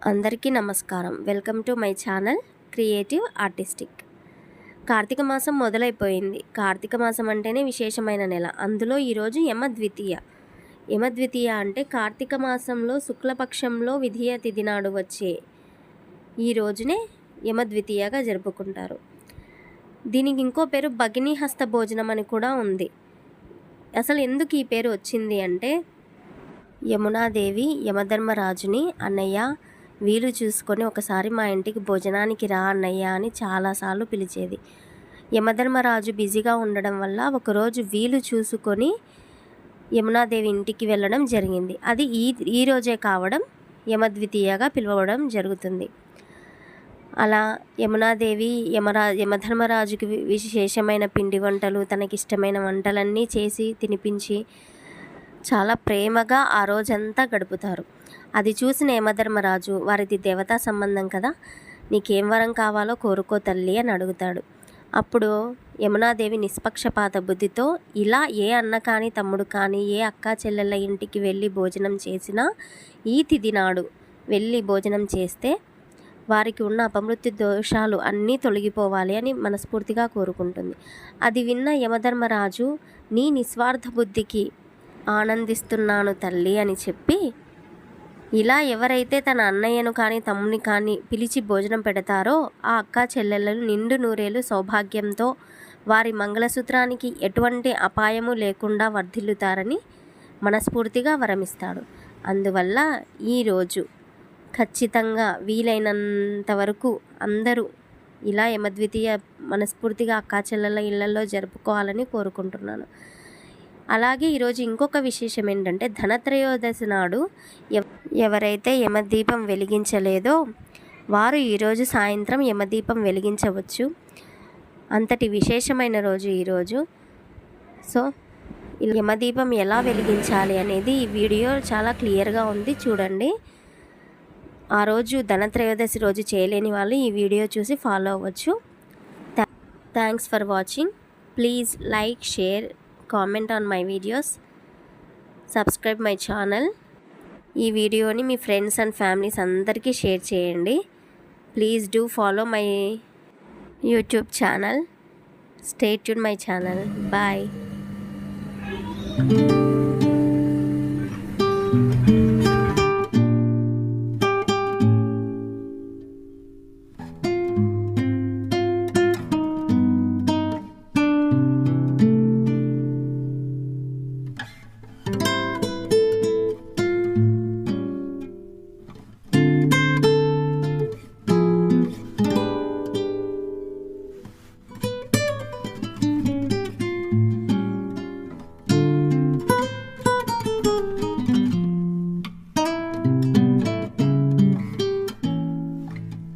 అందరికీ నమస్కారం. Welcome to my channel creative artistic. Karthika మాసం మొదలైపోయింది. కార్తీక మాసం అంటేనే విశేషమైన నెల. అందులో ఈరోజు యమద్వితీయ. యమద్వితీయ అంటే కార్తీక మాసంలో శుక్లపక్షంలో విధియ తిథి నాడు వచ్చే ఈ రోజునే యమద్వితీయగా జరుపుకుంటారు. దీనికి ఇంకో పేరు భగినీ హస్త భోజనం అని కూడా ఉంది. అసలు ఎందుకు ఈ పేరు వచ్చింది అంటే, యమునాదేవి యమధర్మరాజుని అన్నయ్య వీలు చూసుకొని ఒకసారి మా ఇంటికి భోజనానికి రా అన్నయ్య అని చాలాసార్లు పిలిచేది. యమధర్మరాజు బిజీగా ఉండడం వల్ల ఒకరోజు వీలు చూసుకొని యమునాదేవి ఇంటికి వెళ్ళడం జరిగింది. అది ఈ రోజే కావడం యమద్వితీయగా పిలవడం జరుగుతుంది. అలా యమునాదేవి యమధర్మరాజుకి విశేషమైన పిండి వంటలు, తనకిష్టమైన వంటలన్నీ చేసి తినిపించి చాలా ప్రేమగా ఆ రోజంతా గడుపుతారు. అది చూసిన యమధర్మరాజు, వారిది దేవతా సంబంధం కదా, నీకేం వరం కావాలో కోరుకో తల్లి అని అడుగుతాడు. అప్పుడు యమునాదేవి నిష్పక్షపాత బుద్ధితో, ఇలా ఏ అన్న కానీ తమ్ముడు కానీ ఏ అక్క చెల్లెళ్ళ ఇంటికి వెళ్ళి భోజనం చేసినా ఈ తిథి నాడు వెళ్ళి భోజనం చేస్తే వారికి ఉన్న అపమృత్యు దోషాలు అన్నీ తొలగిపోవాలి అని మనస్ఫూర్తిగా కోరుకుంటుంది. అది విన్న యమధర్మరాజు, నీ నిస్వార్థ బుద్ధికి ఆనందిస్తున్నాను తల్లి అని చెప్పి, ఇలా ఎవరైతే తన అన్నయ్యను కానీ తమ్ముని కానీ పిలిచి భోజనం పెడతారో ఆ అక్క చెల్లెళ్ళు నిండు నూరేలు సౌభాగ్యంతో వారి మంగళసూత్రానికి ఎటువంటి అపాయము లేకుండా వర్ధిల్లుతారని మనస్ఫూర్తిగా వరమిస్తాడు. అందువల్ల ఈరోజు ఖచ్చితంగా వీలైనంత వరకు అందరూ ఇలా యమద్వితీయ మనస్ఫూర్తిగా అక్కా చెల్లెళ్ళ ఇళ్లలో జరుపుకోవాలని కోరుకుంటున్నాను. అలాగే ఈరోజు ఇంకొక విశేషం ఏంటంటే, ధనత్రయోదశి నాడు ఎవరైతే యమదీపం వెలిగించలేదో వారు ఈరోజు సాయంత్రం యమదీపం వెలిగించవచ్చు. అంతటి విశేషమైన రోజు ఈరోజు. సో యమదీపం ఎలా వెలిగించాలి అనేది ఈ వీడియో చాలా క్లియర్గా ఉంది, చూడండి. ఆ రోజు ధనత్రయోదశి రోజు చేయలేని వాళ్ళు ఈ వీడియో చూసి ఫాలో అవ్వచ్చు. Thanks for watching. Please like, share, comment on my videos, subscribe my channel. ఈ వీడియోని మీ ఫ్రెండ్స్ అండ్ ఫ్యామిలీస్ అందరికీ షేర్ చేయండి. Please do follow my YouTube channel. Stay tune my channel. Bye.